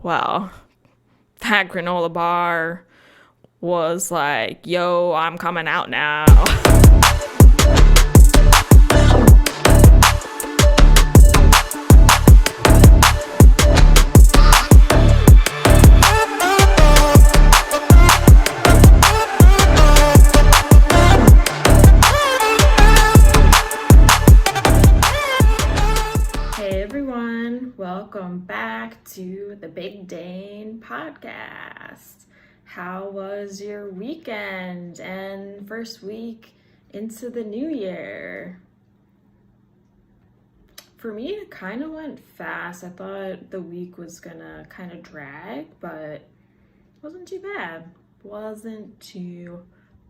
Well, that granola bar was like, yo, I'm coming out now. Hey everyone, welcome back to the Big Dane podcast. How was your weekend and first week into the new year? For me, it kind of went fast. I thought the week was gonna kind of drag, but it wasn't too bad. Wasn't too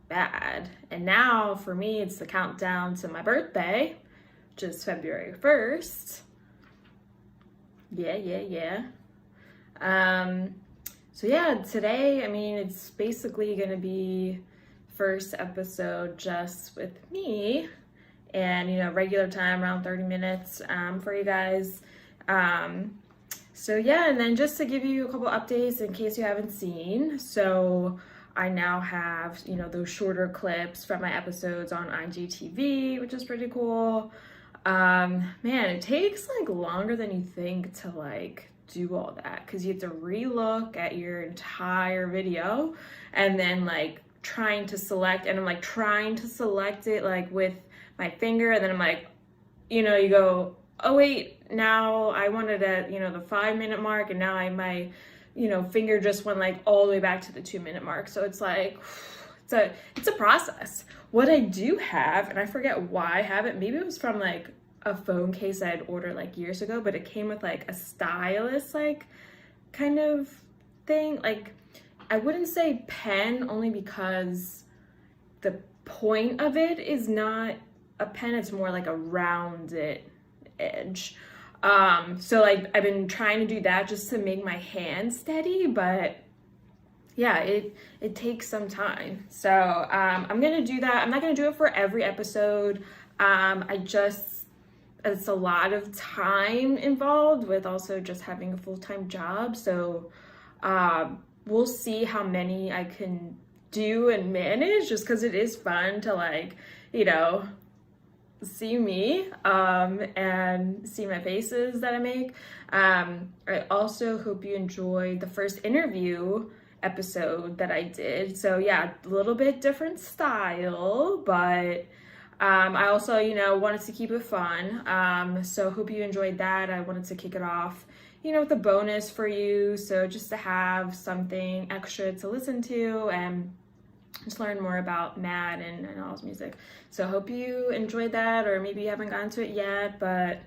bad. And now for me, it's the countdown to my birthday, which is February 1st. Yeah. So yeah, today, it's basically gonna be first episode just with me and, regular time around 30 minutes for you guys. So yeah, and then just to give you a couple updates in case you haven't seen. So I now have, those shorter clips from my episodes on IGTV, which is pretty cool. Man, it takes longer than you think to do all that because you have to re-look at your entire video and then trying to select, and I'm trying to select it with my finger, and then I'm you go, oh wait, now I wanted at the 5-minute mark, and now my finger just went all the way back to the 2-minute mark. So it's it's a process. What I do have, and I forget why I have it, maybe it was from a phone case I had ordered years ago, but it came with a stylus kind of thing. I wouldn't say pen, only because the point of it is not a pen, it's more a rounded edge. So I've been trying to do that just to make my hand steady, but yeah, it takes some time. So I'm gonna do that. I'm not gonna do it for every episode. It's a lot of time involved with also just having a full-time job. So we'll see how many I can do and manage, just because it is fun to see me and see my faces that I make. I also hope you enjoyed the first interview episode that I did. So yeah, a little bit different style, but I also, wanted to keep it fun. So hope you enjoyed that. I wanted to kick it off, with a bonus for you. So just to have something extra to listen to and just learn more about Matt and all his music. So hope you enjoyed that, or maybe you haven't gotten to it yet, but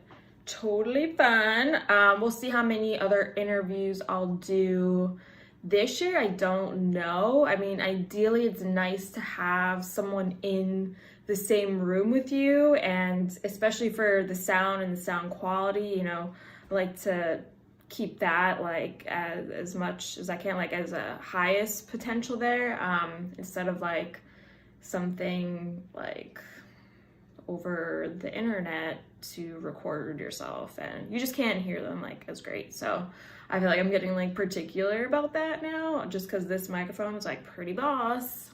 totally fun. We'll see how many other interviews I'll do this year. I don't know. Ideally it's nice to have someone in the same room with you, and especially for the sound and the sound quality, I like to keep that as much as I can, as a highest potential there, instead of something over the internet to record yourself and you just can't hear them as great. So I feel I'm getting particular about that now, just because this microphone is pretty boss,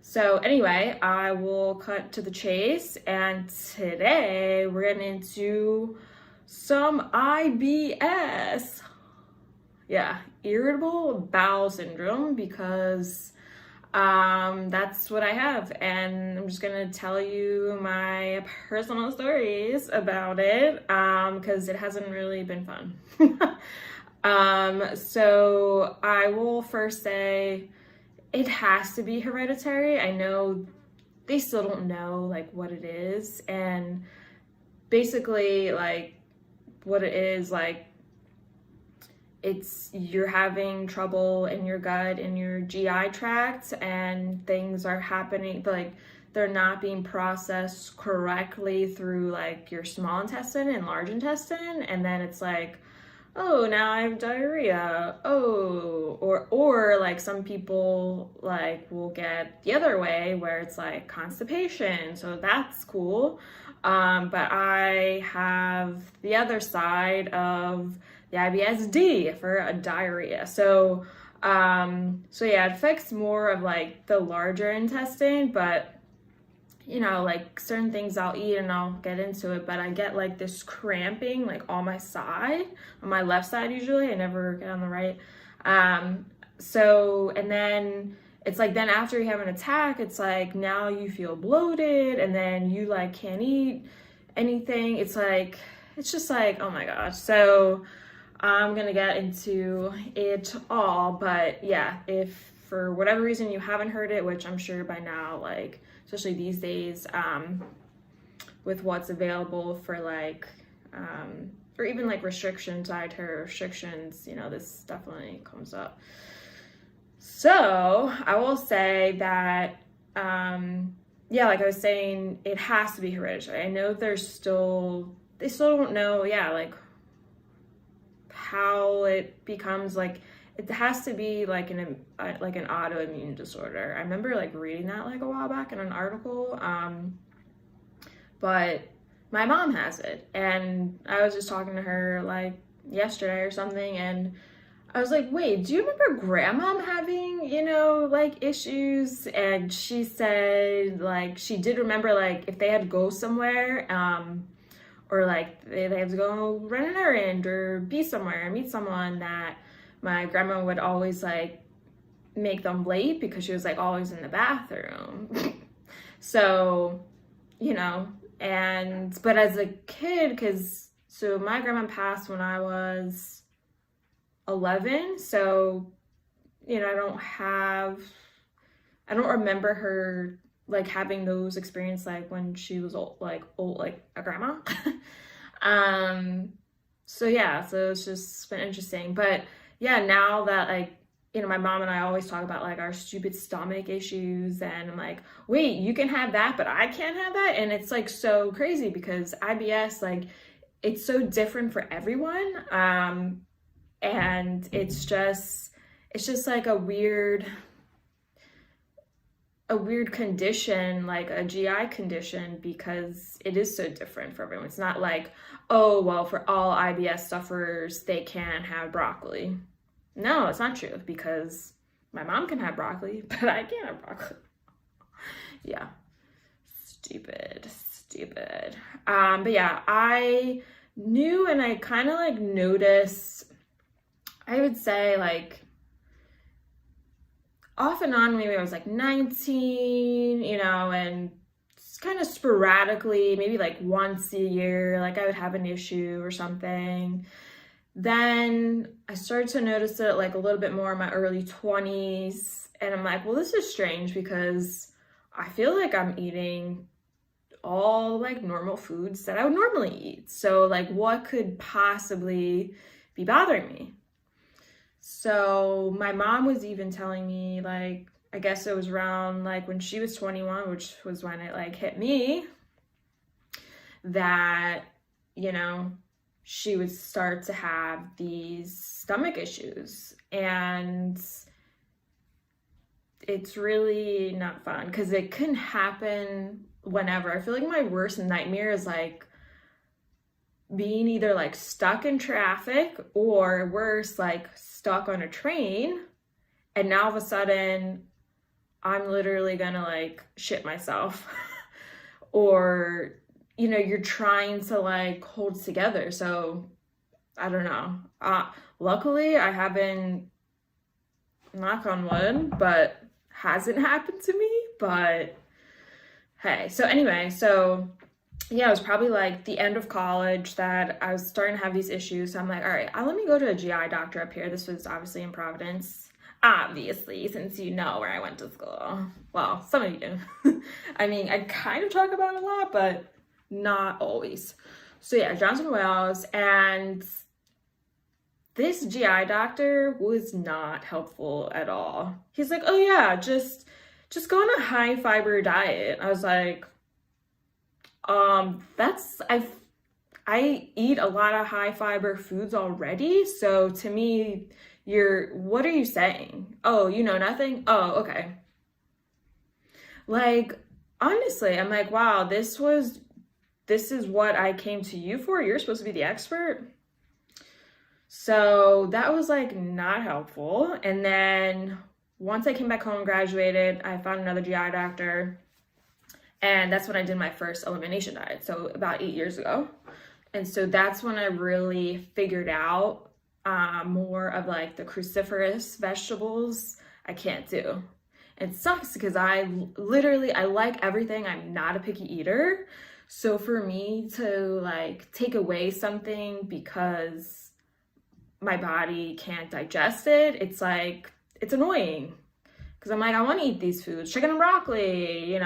So anyway, I will cut to the chase, and today we're getting into some IBS. Yeah, Irritable Bowel Syndrome, because that's what I have, and I'm just gonna tell you my personal stories about it, because it hasn't really been fun. So I will first say it has to be hereditary. I know they still don't know what it is, and basically what it is, it's you're having trouble in your gut, in your GI tract, and things are happening they're not being processed correctly through your small intestine and large intestine, and then it's oh, now I have diarrhea. Oh, or some people will get the other way, where it's constipation. So that's cool. But I have the other side of the IBS-D for a diarrhea. So yeah, it affects more of like the larger intestine, but like certain things I'll eat and I'll get into it, but I get like this cramping like on my side, on my left side usually. I never get on the right. And then it's like, then after you have an attack, it's like now you feel bloated and then you like can't eat anything. It's just like, oh my gosh. So I'm gonna get into it all, but yeah, if for whatever reason you haven't heard it, which I'm sure by now, like especially these days, with what's available for like or even like restrictions, dietary restrictions, this definitely comes up. So I will say that like I was saying, it has to be hereditary. I know they still don't know like how it becomes, like it has to be like an autoimmune disorder. I remember like reading that like a while back in an article, but my mom has it, and I was just talking to her like yesterday or something, and I was like, wait, do you remember grandma having, like issues? And she said like she did remember like if they had to go somewhere, or like they had to go run an errand or be somewhere and meet someone, that my grandma would always like make them late because she was like always in the bathroom. So, but as a kid, so my grandma passed when I was 11. So, I don't remember her like having those experiences like when she was old, like a grandma. So it's just been interesting. But yeah, now that like, my mom and I always talk about like our stupid stomach issues, and I'm like, wait, you can have that, but I can't have that. And it's like so crazy because IBS, like it's so different for everyone. And it's just like a weird condition, like a GI condition, because it is so different for everyone. It's not like, oh, well, for all IBS sufferers, they can't have broccoli. No, it's not true, because my mom can have broccoli, but I can't have broccoli. Yeah, stupid. But yeah, I knew, and I kind of like noticed, I would say like off and on, maybe I was like 19, and kind of sporadically, maybe like once a year, like I would have an issue or something. Then I started to notice it like a little bit more in my early 20s, and I'm like, well, this is strange because I feel like I'm eating all like normal foods that I would normally eat. So like, what could possibly be bothering me? So my mom was even telling me, like, I guess it was around like when she was 21, which was when it like hit me, that, she would start to have these stomach issues. And it's really not fun because it can happen whenever. I feel like my worst nightmare is like being either like stuck in traffic, or worse, like stuck on a train, and now all of a sudden I'm literally gonna like shit myself. Or you're trying to like hold together. So I don't know. Luckily I haven't, knock on wood, but hasn't happened to me. But hey, so anyway, yeah, it was probably like the end of college that I was starting to have these issues. So I'm like, all right, let me go to a GI doctor up here. This was obviously in Providence. Obviously, since you know where I went to school. Well, some of you do. I mean, I kind of talk about it a lot, but not always. So yeah, Johnson Wales, and this GI doctor was not helpful at all. He's like, oh yeah, just go on a high fiber diet. I was like, I eat a lot of high fiber foods already. So to me, what are you saying? Oh, you know nothing? Oh, okay. Like, honestly, I'm like, wow, this is what I came to you for? You're supposed to be the expert? So that was like not helpful. And then once I came back home, graduated, I found another GI doctor. And that's when I did my first elimination diet. So about 8 years ago. And so that's when I really figured out more of like the cruciferous vegetables I can't do. It sucks because I like everything. I'm not a picky eater. So for me to like take away something because my body can't digest it, it's like, it's annoying. Because I'm like, I want to eat these foods. Chicken and broccoli,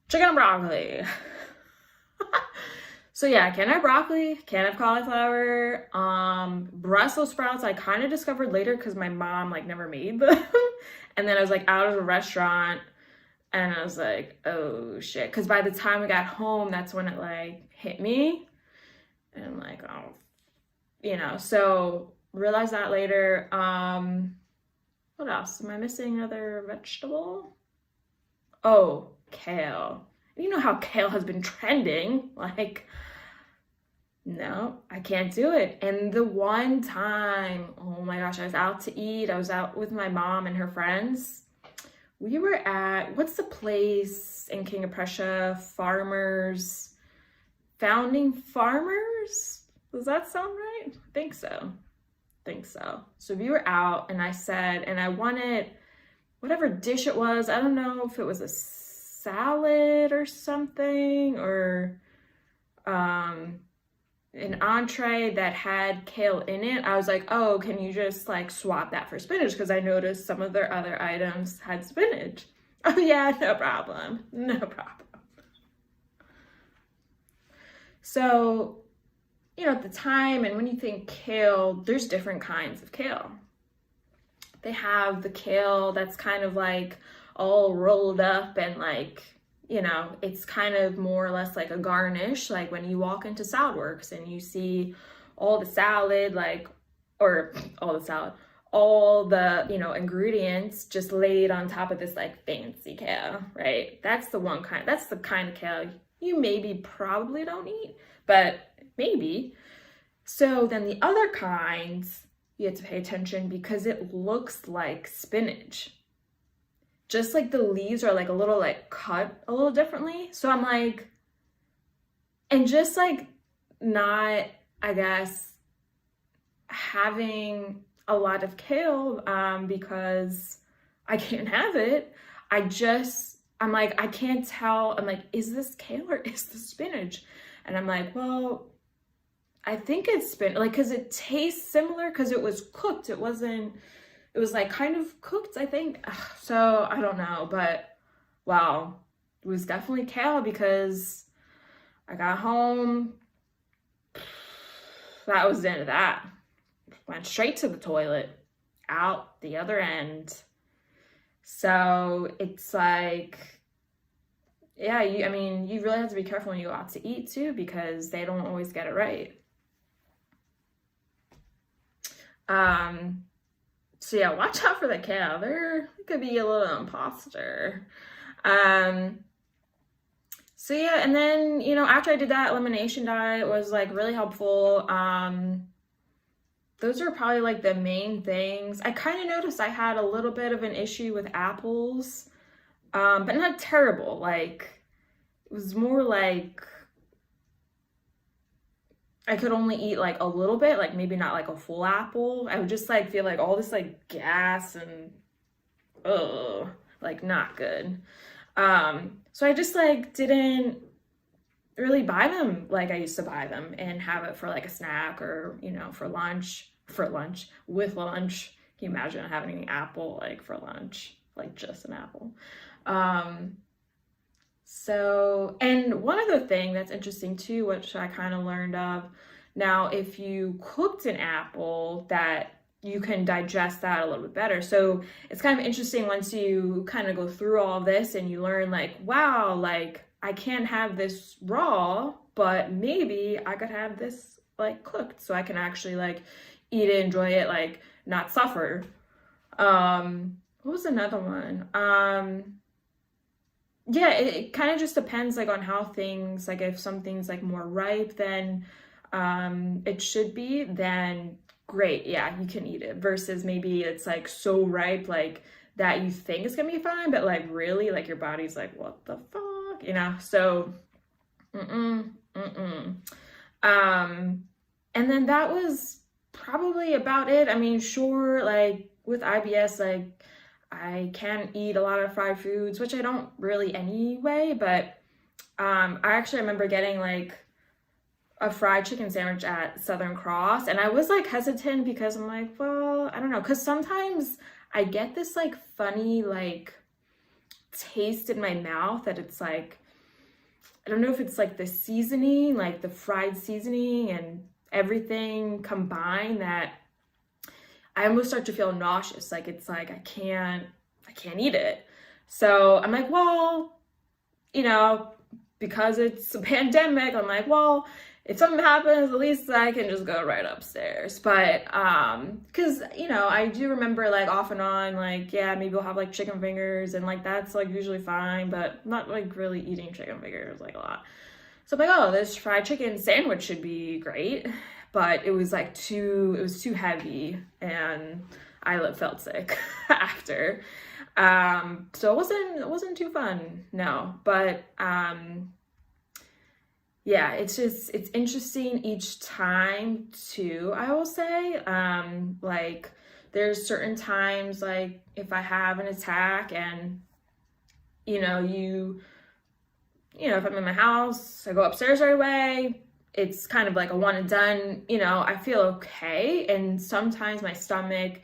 chicken and broccoli. So yeah, can't have broccoli, can't have cauliflower. Brussels sprouts I kind of discovered later because my mom like never made them. And then I was like out of a restaurant and I was like, oh shit. Because by the time I got home, that's when it like hit me. And I'm like, oh, so realized that later. What else? Am I missing another vegetable? Oh, kale. You know how kale has been trending. Like, no, I can't do it. And the one time, oh my gosh, I was out to eat. I was out with my mom and her friends. We were at, what's the place in King of Prussia? Founding Farmers? Does that sound right? I think so. So we were out and I said, and I wanted whatever dish it was. I don't know if it was a salad or something, or an entree that had kale in it. I was like, oh, can you just like swap that for spinach? Because I noticed some of their other items had spinach. Oh yeah, no problem. So, at the time, and when you think kale, there's different kinds of kale. They have the kale that's kind of like all rolled up and like, it's kind of more or less like a garnish, like when you walk into Saladworks and you see all the salad, all the ingredients just laid on top of this like fancy kale, right? That's the kind of kale you probably don't eat, but maybe. So then the other kinds, you have to pay attention because it looks like spinach. Just like the leaves are like a little like cut a little differently. So I'm like, and just like not, I guess, having a lot of kale because I can't have it. I'm like, I can't tell. I'm like, is this kale or is this spinach? And I'm like, well, I think it's spinach, like, because it tastes similar because it was cooked. It was like kind of cooked, I think. So I don't know, but wow, it was definitely kale because I got home. That was the end of that. Went straight to the toilet, out the other end. So it's like, yeah, you really have to be careful when you go out to eat too, because they don't always get it right. So yeah, watch out for the kale. There could be a little imposter. So yeah, and then, after I did that elimination diet, it was like really helpful. Those are probably like the main things. I kind of noticed I had a little bit of an issue with apples, but not terrible. Like, it was more like I could only eat like a little bit, like maybe not like a full apple. I would just like feel like all this like gas and like not good. So I just like didn't really buy them like I used to buy them and have it for like a snack or, for lunch. With lunch. Can you imagine having an apple like for lunch? Like just an apple. So, and one other thing that's interesting too, which I kind of learned of, now if you cooked an apple, that you can digest that a little bit better. So it's kind of interesting once you kind of go through all of this and you learn like, wow, like I can't have this raw, but maybe I could have this like cooked so I can actually like eat it, enjoy it, like not suffer. What was another one? Yeah, it kind of just depends like on how things, like if something's like more ripe, then it should be, then great, yeah, you can eat it. Versus maybe it's like so ripe, like that you think it's gonna be fine, but like really, like your body's like, what the fuck, you know? So, and then that was probably about it. I mean, sure, like with IBS, like I can eat a lot of fried foods, which I don't really anyway, but I actually remember getting like a fried chicken sandwich at Southern Cross, and I was like hesitant because I'm like, well, I don't know, because sometimes I get this like funny like taste in my mouth that it's like, I don't know if it's like the seasoning, like the fried seasoning and everything combined, that I almost start to feel nauseous. Like it's like I can't eat it. So I'm like, well, you know, because it's a pandemic, I'm like, well, if something happens, at least I can just go right upstairs. But because you know, I do remember like off and on, like, yeah, maybe we'll have like chicken fingers, and like that's like usually fine, but not like really eating chicken fingers like a lot. So I'm like, oh, this fried chicken sandwich should be great, but it was like it was too heavy, and I felt sick after. So it wasn't too fun, no. But yeah, it's interesting each time too, I will say. Like there's certain times, like if I have an attack and you know, if I'm in my house, I go upstairs right away, it's kind of like a one and done, you know, I feel okay. And sometimes my stomach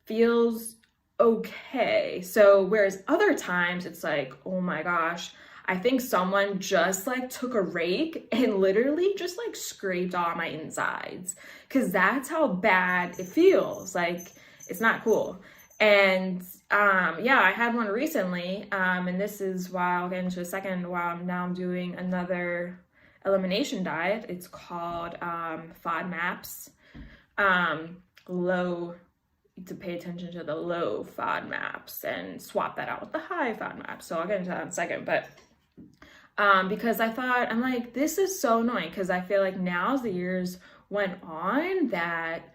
feels okay. So whereas other times it's like, oh my gosh, I think someone just like took a rake and literally just like scraped all my insides, because that's how bad it feels. Like it's not cool. And yeah, I had one recently, and this is why I'll get into a second, while I'm doing another elimination diet. It's called FODMAPs. To pay attention to the low FODMAPs and swap that out with the high FODMAPs. So I'll get into that in a second. But because I'm like, this is so annoying, because I feel like now as the years went on that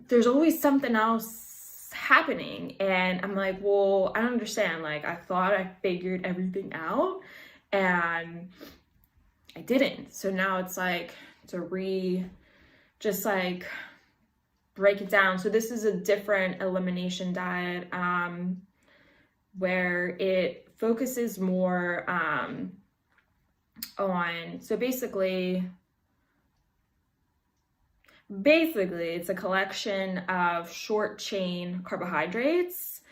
there's always something else happening, and I'm like, well, I don't understand. Like I thought I figured everything out and I didn't. So now it's like just like break it down. So this is a different elimination diet, where it focuses more on, so basically it's a collection of short chain carbohydrates,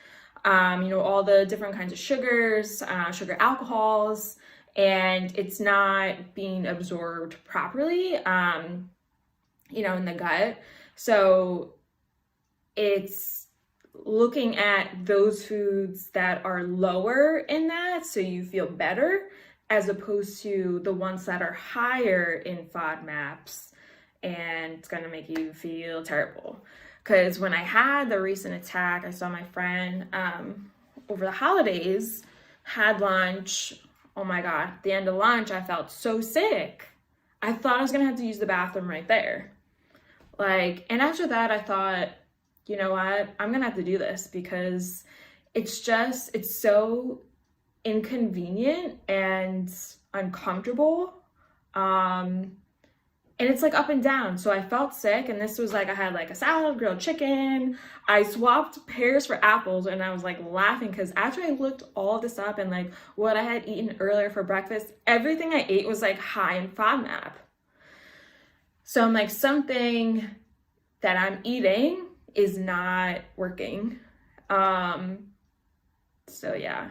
you know, all the different kinds of sugars, sugar alcohols, and it's not being absorbed properly, you know, in the gut. So it's looking at those foods that are lower in that, so you feel better, as opposed to the ones that are higher in FODMAPs, and it's gonna make you feel terrible. Because when I had the recent attack, I saw my friend over the holidays, had lunch. Oh my God, at the end of lunch, I felt so sick. I thought I was gonna have to use the bathroom right there. Like, and after that, I thought, you know what, I'm gonna have to do this, because it's so inconvenient and uncomfortable. And it's like up and down. So I felt sick, and this was like, I had like a salad, grilled chicken. I swapped pears for apples, and I was like laughing, because after I looked all this up and like what I had eaten earlier for breakfast, everything I ate was like high in FODMAP. So I'm like, something that I'm eating is not working. So yeah.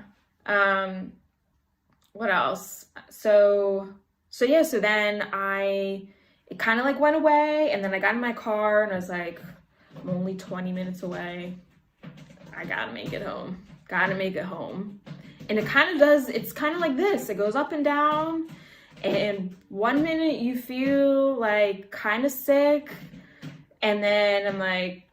What else? So then it kind of like went away, and then I got in my car and I was like, I'm only 20 minutes away. I gotta make it home. And it's kind of like this. It goes up and down. And 1 minute you feel like kind of sick, and then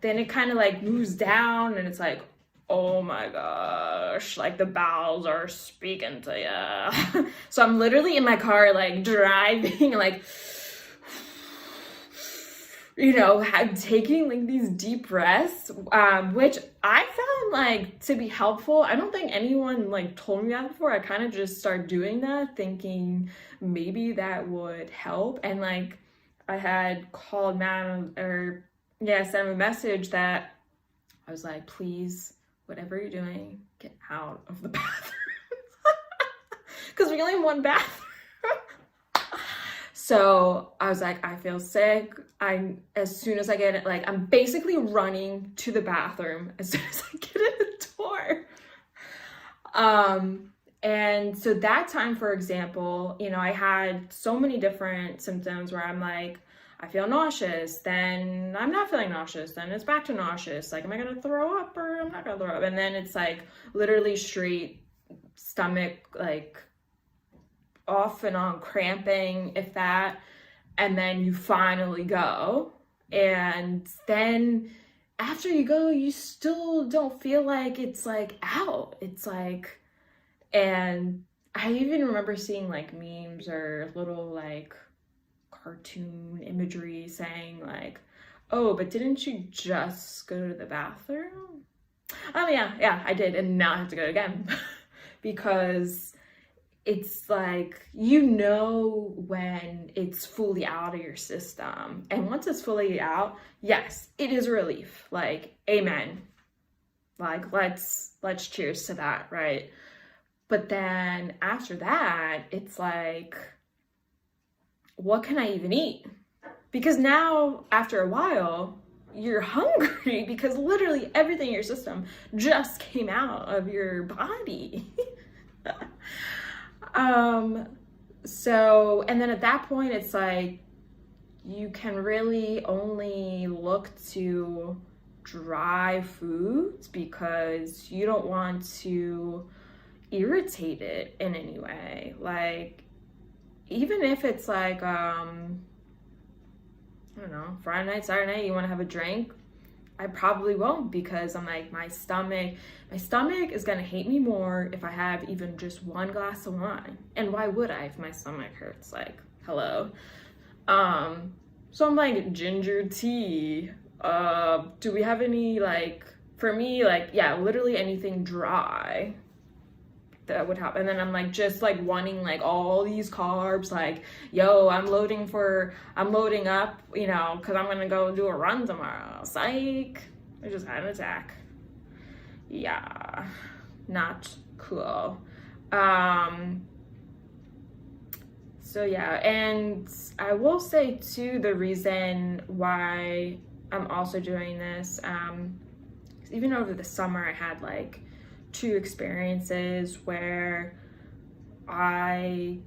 then it kind of like moves down, and it's like, oh my gosh, like the bowels are speaking to you. So I'm literally in my car, like driving, like, taking like these deep breaths, which I found like to be helpful. I don't think anyone like told me that before. I kind of just started doing that, thinking maybe that would help. And like I had called Matt sent him a message that I was like, please, whatever you're doing, get out of the bathroom. Because we only have one bathroom. So I was like, I feel sick. As soon as I get it, like I'm basically running to the bathroom as soon as I get in the door. And so that time, for example, I had so many different symptoms where I'm like, I feel nauseous, then I'm not feeling nauseous, then it's back to nauseous. Like, am I gonna throw up or I'm not gonna throw up? And then it's like literally straight stomach, like off and on cramping, if that, and then you finally go, and then after you go you still don't feel like it's like out. It's like, and I even remember seeing like memes or little like cartoon imagery saying like, oh, but didn't you just go to the bathroom? Oh yeah, I did, and now I have to go again. Because it's like, when it's fully out of your system. And once it's fully out, yes, it is a relief. Like, amen. Like, let's cheers to that, right? But then after that, it's like, what can I even eat? Because now, after a while, you're hungry because literally everything in your system just came out of your body. And then at that point, it's like, you can really only look to dry foods because you don't want to irritate it in any way. Like, even if it's like, I don't know, Friday night, Saturday night, you want to have a drink, I probably won't, because I'm like, my stomach is gonna hate me more if I have even just one glass of wine. And why would I if my stomach hurts? Like, hello. So I'm like, ginger tea. Do we have any, like, for me, like, yeah, literally anything dry that would help. And then I'm like, just like wanting like all these carbs, like, yo, I'm loading up, because I'm gonna go do a run tomorrow. Psych, I just had an attack. Yeah, not cool. So yeah, and I will say too, the reason why I'm also doing this, even over the summer, I had like 2 experiences where I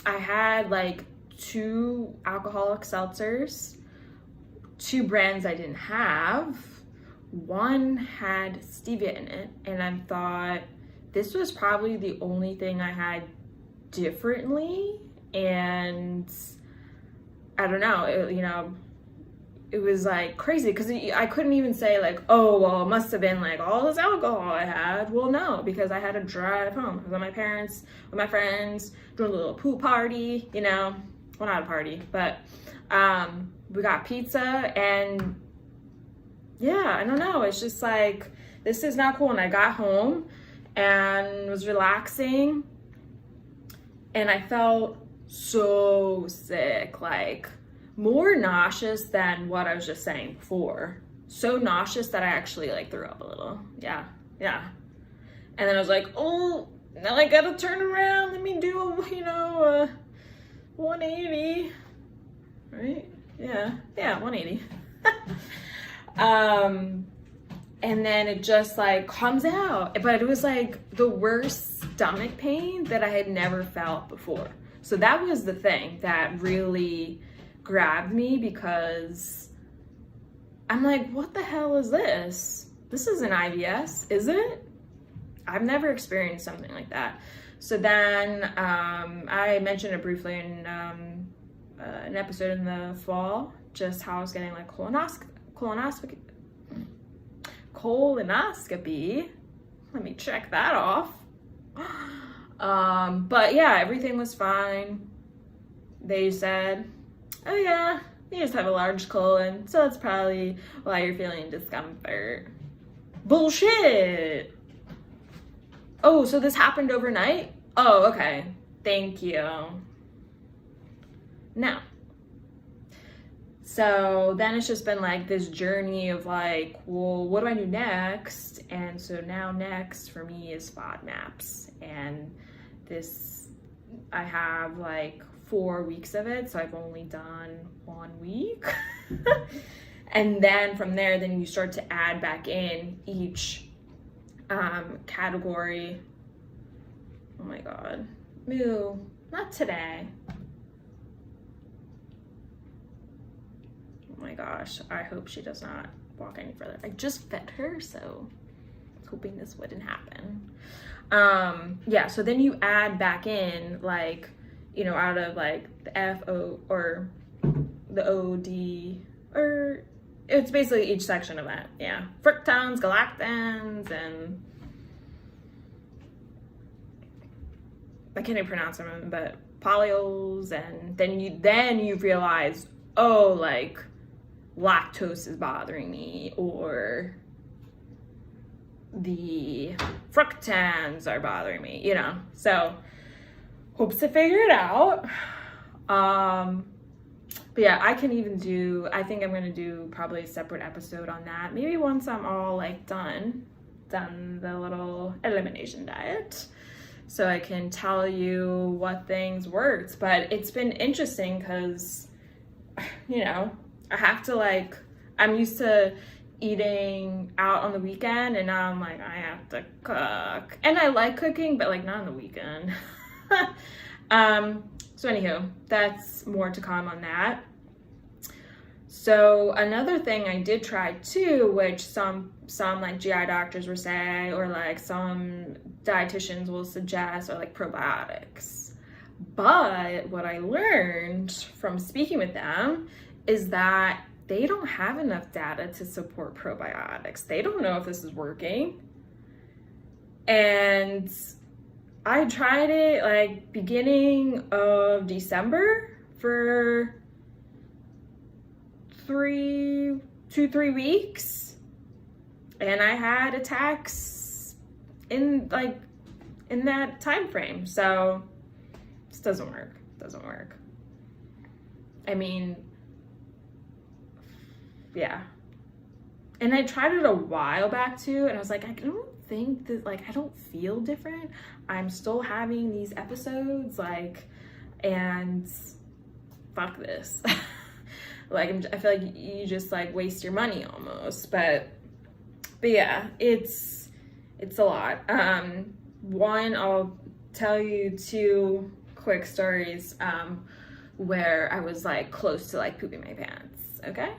had like 2 alcoholic seltzers, 2 brands I didn't have. One had stevia in it, and I thought this was probably the only thing I had differently, and I don't know, it was like crazy because I couldn't even say like, oh, well, it must have been like all this alcohol I had. Well, no, because I had to drive home. I was with my parents, with my friends, doing a little pool party, well, not a party, but we got pizza, and yeah, I don't know. It's just like, this is not cool. And I got home and was relaxing, and I felt so sick, like more nauseous than what I was just saying before. So nauseous that I actually like threw up a little. Yeah. And then I was like, oh, now I gotta turn around. Let me do a 180, right? Yeah, 180. And then it just like comes out, but it was like the worst stomach pain that I had never felt before. So that was the thing that really grabbed me, because I'm like, what the hell is this? This isn't IBS, is it? I've never experienced something like that. So then I mentioned it briefly in an episode in the fall, just how I was getting like colonoscopy. Let me check that off. But yeah, everything was fine. they said, oh yeah, you just have a large colon, so that's probably why you're feeling discomfort. Bullshit! Oh, so this happened overnight? Oh, okay. Thank you. Now, so then it's just been like this journey of like, well, what do I do next? And so now next for me is FODMAPs. And this, I have like 4 weeks of it, so I've only done 1 week. And then from there, then you start to add back in each category. Oh my God. Moo, not today. Oh my gosh, I hope she does not walk any further. I just fed her, so hoping this wouldn't happen. Yeah, so then you add back in like, you know, out of like the FO or the OD, or it's basically each section of that. Yeah, fructans, galactans, and I can't even pronounce them, but polyols, and then you realize, oh, like lactose is bothering me, or the fructans are bothering me, you know. So hopes to figure it out. But yeah, I think I'm gonna do probably a separate episode on that. Maybe once I'm all like done the little elimination diet, so I can tell you what things worked. But it's been interesting because, you know, I have to like, I'm used to eating out on the weekend, and now I'm like, I have to cook. And I like cooking, but like not on the weekend. So anywho, that's more to come on that. So another thing I did try too, which some like GI doctors were saying, or like some dietitians will suggest, are like probiotics. But what I learned from speaking with them is that they don't have enough data to support probiotics. They don't know if this is working. And I tried it like beginning of December for 3 weeks, and I had attacks in that time frame. So this doesn't work. I mean, yeah. And I tried it a while back too, and I was like, I don't think that, like, I don't feel different. I'm still having these episodes, like, and fuck this. Like, I feel like you just like waste your money almost. But yeah, it's a lot. One, I'll tell you 2 quick stories where I was like close to like pooping my pants. Okay.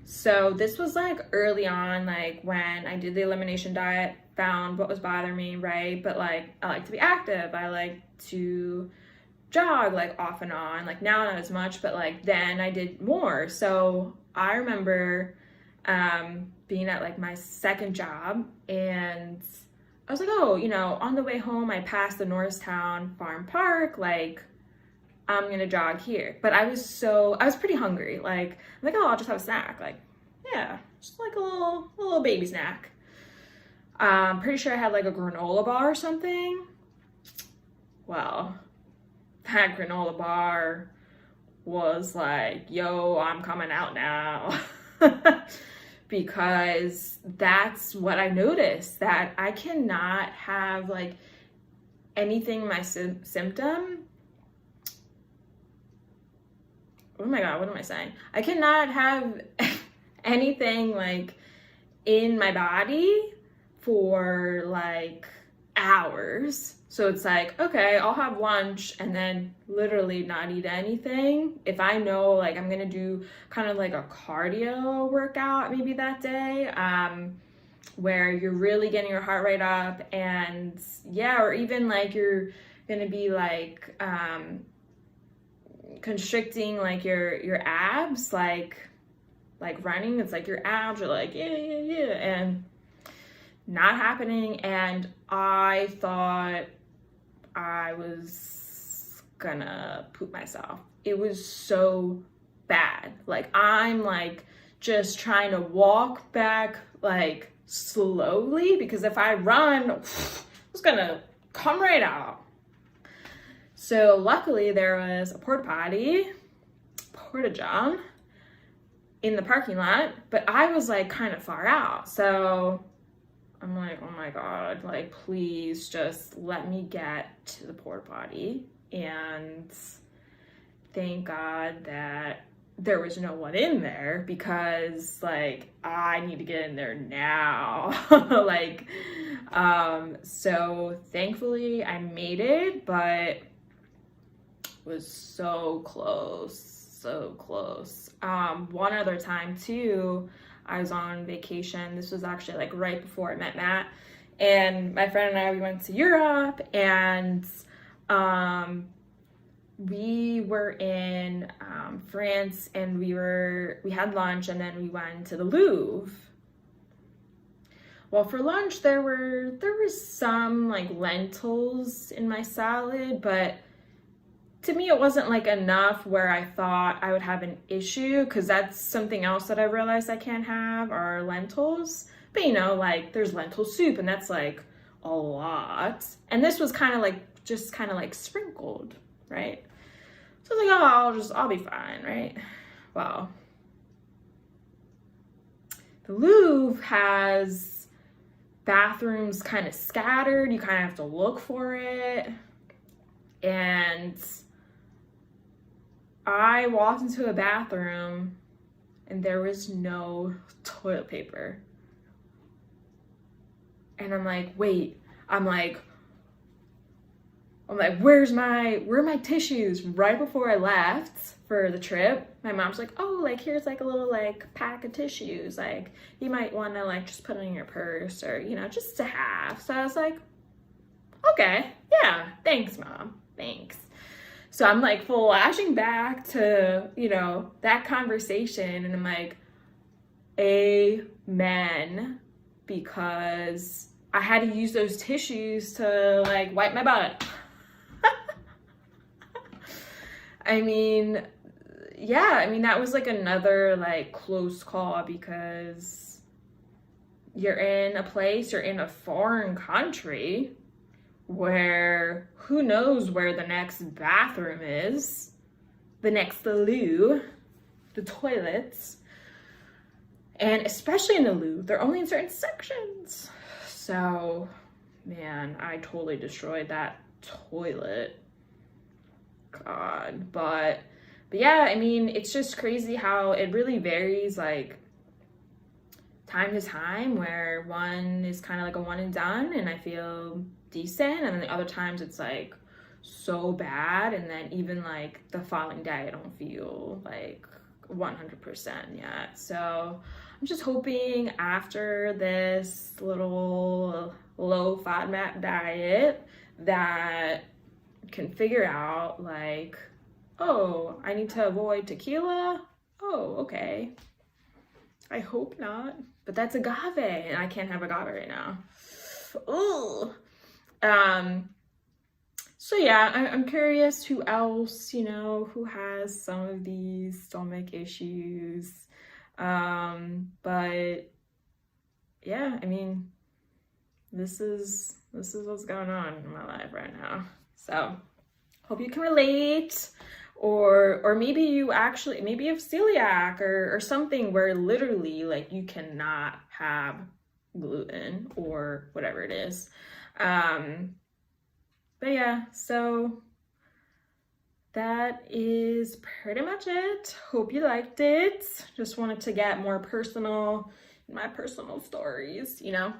So this was like early on, like when I did the elimination diet, found what was bothering me, right? But like, I like to be active. I like to jog like off and on, like now not as much, but like then I did more. So I remember being at like my second job, and I was like, oh, you know, on the way home, I passed the Norristown Farm Park, like I'm gonna jog here. But I was pretty hungry. Like, I'm like, oh, I'll just have a snack. Like, yeah, just like a little baby snack. Pretty sure I had like a granola bar or something. Well, that granola bar was like, yo, I'm coming out now. Because that's what I noticed, that I cannot have like anything, my symptom. Oh my God, what am I saying? I cannot have anything like in my body for like hours. So it's like, okay, I'll have lunch and then literally not eat anything. If I know like I'm gonna do kind of like a cardio workout maybe that day, where you're really getting your heart rate up, and yeah, or even like you're gonna be like constricting like your abs, like running. It's like your abs are like, yeah, and not happening. And I thought I was gonna poop myself. It was so bad. Like, I'm like just trying to walk back like slowly, because if I run, it's gonna come right out. So luckily there was a porta john in the parking lot, but I was like kind of far out. So I'm like, oh my God, like, please just let me get to the porta potty. And thank God that there was no one in there, because like I need to get in there now. Like, so thankfully I made it, but was so close. One other time too, I was on vacation. This was actually like right before I met Matt, and my friend and I, we went to Europe, and we were in France, and we had lunch, and then we went to the Louvre. Well, for lunch there was some like lentils in my salad, but to me it wasn't like enough where I thought I would have an issue, because that's something else that I realized I can't have are lentils. But you know, like there's lentil soup, and that's like a lot, and this was kind of like just kind of like sprinkled, right? So I was like, oh, I'll be fine, right? Well, the Louvre has bathrooms kind of scattered. You kind of have to look for it. And I walked into a bathroom and there was no toilet paper. And I'm like, wait, where are my tissues? Right before I left for the trip, my mom's like, oh, like here's like a little like pack of tissues. Like you might want to like just put it in your purse, or, you know, just to have. So I was like, okay, yeah, thanks, Mom, thanks. So I'm like flashing back to, you know, that conversation, and I'm like, amen, because I had to use those tissues to like wipe my butt. I mean, yeah, I mean, that was like another like close call, because you're in a foreign country where who knows where the next bathroom is, the next loo, the toilets. And especially in the loo, they're only in certain sections. So, man, I totally destroyed that toilet. God, but yeah, I mean, it's just crazy how it really varies, like time to time, where one is kind of like a one and done and I feel decent, and then the other times it's like so bad, and then even like the following day I don't feel like 100% yet. So I'm just hoping after this little low FODMAP diet that can figure out like, oh, I need to avoid tequila. Oh, okay. I hope not, but that's agave, and I can't have agave right now. Ooh. So yeah, I'm curious who else, you know, who has some of these stomach issues. But yeah, I mean, this is what's going on in my life right now. So hope you can relate, or maybe you have celiac or something where literally like you cannot have gluten or whatever it is. But yeah, so that is pretty much it. Hope you liked it. Just wanted to get more personal, my personal stories, you know.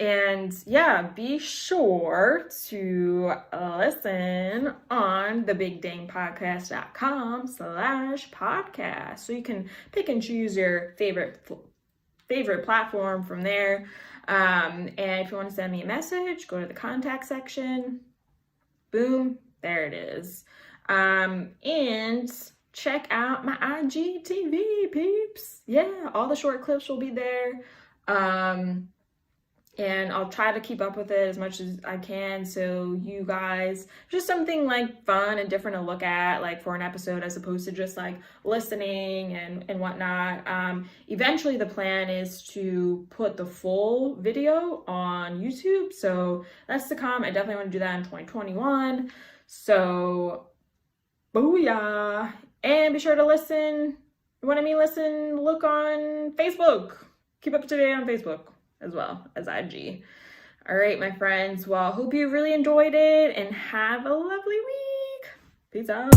And yeah, be sure to listen on the BigDanePodcast.com/podcast, so you can pick and choose your favorite platform from there. And if you want to send me a message, go to the contact section. Boom, there it is. And check out my IGTV, peeps. Yeah, all the short clips will be there. and I'll try to keep up with it as much as I can, so you guys, just something like fun and different to look at, like for an episode, as opposed to just like listening and whatnot. Eventually the plan is to put the full video on YouTube, so that's to come. I definitely want to do that in 2021, so booyah. And be sure to listen, look on Facebook. Keep up to date on Facebook as well as IG. All right, my friends. Well, hope you really enjoyed it and have a lovely week. Peace out.